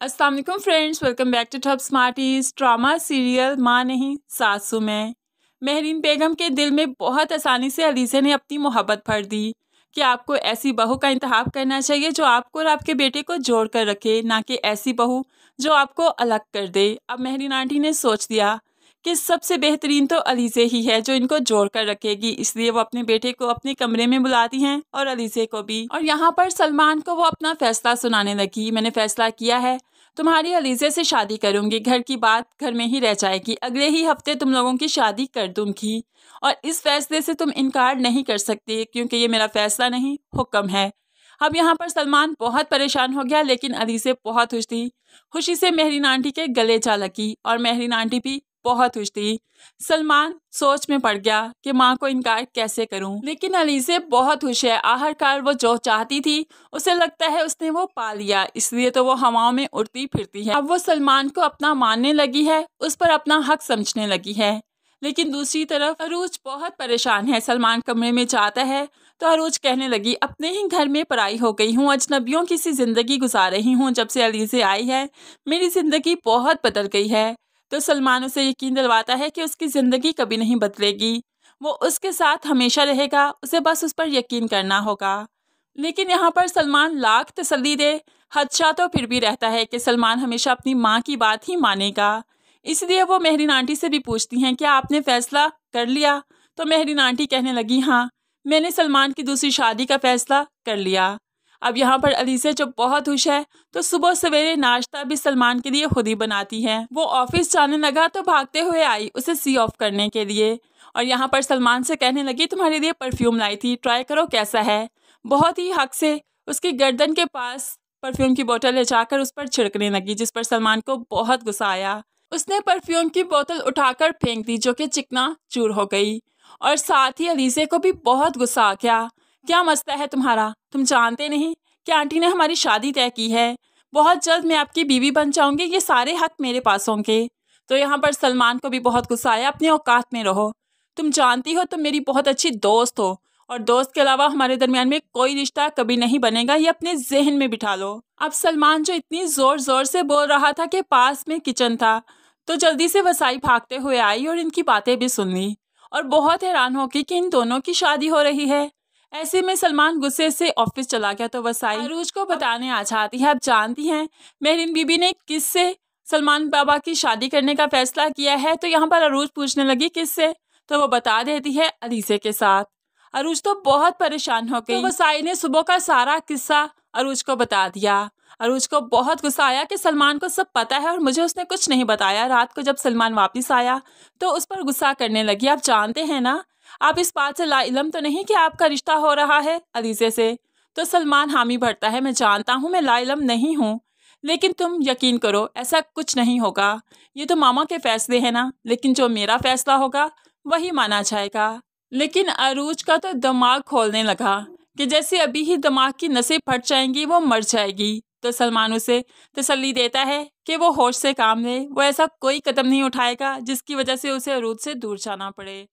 अस्सलाम वालेकुम friends, welcome back to Top Smarties. Drama serial माँ नहीं सासू में महरीन बेगम के दिल में बहुत आसानी से अलीज़ा ने अपनी मोहब्बत भर दी कि आपको ऐसी बहू का इंतखाब करना चाहिए जो आपको और आपके बेटे को जोड़ कर रखे, ना कि ऐसी बहू जो आपको अलग कर दे। अब महरीन आंटी ने सोच दिया कि सबसे बेहतरीन तो अलीज़ा ही है जो इनको जोड़ कर रखेगी, इसलिए वो अपने बेटे को अपने कमरे में बुलाती हैं और अलीज़ा को भी। और यहाँ पर सलमान को वो अपना फैसला सुनाने लगी। मैंने फैसला किया है, तुम्हारी अलीज़ा से शादी करूंगी, घर की बात घर में ही रह जाएगी, अगले ही हफ्ते तुम लोगों की शादी कर दूंगी और इस फैसले से तुम इनकार नहीं कर सकते क्योंकि ये मेरा फैसला नहीं हुक्म है। अब यहाँ पर सलमान बहुत परेशान हो गया, लेकिन अलीज़ा बहुत खुश थी। खुशी से महरीन आंटी के गले जा लगी और महरीन आंटी भी बहुत खुश थी। सलमान सोच में पड़ गया कि माँ को इनकार कैसे करूं, लेकिन अलीज़ा बहुत खुश है। आखिरकार वो जो चाहती थी उसे लगता है उसने वो पा लिया, इसलिए तो वो हवाओं में उड़ती फिरती है। अब वो सलमान को अपना मानने लगी है, उस पर अपना हक समझने लगी है। लेकिन दूसरी तरफ अरूज बहुत परेशान है। सलमान कमरे में जाता है तो अरूज कहने लगी, अपने ही घर में पराई हो गई हूँ, अजनबियों की सी जिंदगी गुजार रही हूँ। जब से अलीज़ा आई है मेरी जिंदगी बहुत बदल गई है। तो सलमान उसे यकीन दिलवाता है कि उसकी ज़िंदगी कभी नहीं बदलेगी, वो उसके साथ हमेशा रहेगा, उसे बस उस पर यकीन करना होगा। लेकिन यहाँ पर सलमान लाख तसल्ली दे, खदशा तो फिर भी रहता है कि सलमान हमेशा अपनी माँ की बात ही मानेगा। इसलिए वो महरीन आंटी से भी पूछती हैं, क्या आपने फैसला कर लिया? तो महरीन आंटी कहने लगी, हाँ, मैंने सलमान की दूसरी शादी का फैसला कर लिया। अब यहाँ पर अलीज़ा जो बहुत खुश है तो सुबह सवेरे नाश्ता भी सलमान के लिए खुद ही बनाती है। वो ऑफिस जाने लगा तो भागते हुए आई उसे सी ऑफ करने के लिए और यहाँ पर सलमान से कहने लगी, तुम्हारे लिए परफ्यूम लाई थी, ट्राई करो कैसा है। बहुत ही हक से उसकी गर्दन के पास परफ्यूम की बोतल ले जाकर उस पर छिड़कने लगी, जिस पर सलमान को बहुत गुस्सा आया। उसने परफ्यूम की बोतल उठाकर फेंक दी जो कि चिकना चूर हो गई और साथ ही अलीज़ा को भी बहुत गुस्सा आ गया। क्या मसला है तुम्हारा? तुम जानते नहीं कि आंटी ने हमारी शादी तय की है, बहुत जल्द मैं आपकी बीवी बन जाऊंगी, ये सारे हक मेरे पास होंगे। तो यहाँ पर सलमान को भी बहुत गुस्सा आया, अपनी औकात में रहो, तुम जानती हो तुम मेरी बहुत अच्छी दोस्त हो और दोस्त के अलावा हमारे दरमियान में कोई रिश्ता कभी नहीं बनेगा, ये अपने जहन में बिठा लो। अब सलमान जो इतनी जोर जोर से बोल रहा था कि पास में किचन था, तो जल्दी से वसाई भागते हुए आई और इनकी बातें भी सुन ली और बहुत हैरान हो गई कि इन दोनों की शादी हो रही है। ऐसे में सलमान गुस्से से ऑफिस चला गया तो वसाई अरूज को बताने आ जाती है। अब जानती हैं महरीन बीबी ने किससे सलमान बाबा की शादी करने का फैसला किया है, तो यहाँ पर अरूज पूछने लगी किससे, तो वो बता देती है अलीज़ा के साथ। अरूज तो बहुत परेशान हो गई। तो वसाई ने सुबह का सारा किस्सा अरूज को बता दिया। अरूज को बहुत गुस्सा आया कि सलमान को सब पता है और मुझे उसने कुछ नहीं बताया। रात को जब सलमान वापस आया तो उस पर गुस्सा करने लगी, आप जानते हैं ना, आप इस बात से लाइलम तो नहीं कि आपका रिश्ता हो रहा है अलीज़ा से। तो सलमान हामी भरता है, मैं जानता हूँ मैं लाइलम नहीं हूँ, लेकिन तुम यकीन करो ऐसा कुछ नहीं होगा, ये तो मामा के फैसले हैं ना, लेकिन जो मेरा फैसला होगा वही माना जाएगा। लेकिन अरूज का तो दिमाग खोलने लगा कि जैसे अभी ही दिमाग की नसें फट जाएंगी, वो मर जाएगी। तो सलमान उसे तसल्ली देता है कि वो होश से काम ले, वो ऐसा कोई कदम नहीं उठाएगा जिसकी वजह से उसे अरूज से दूर जाना पड़े।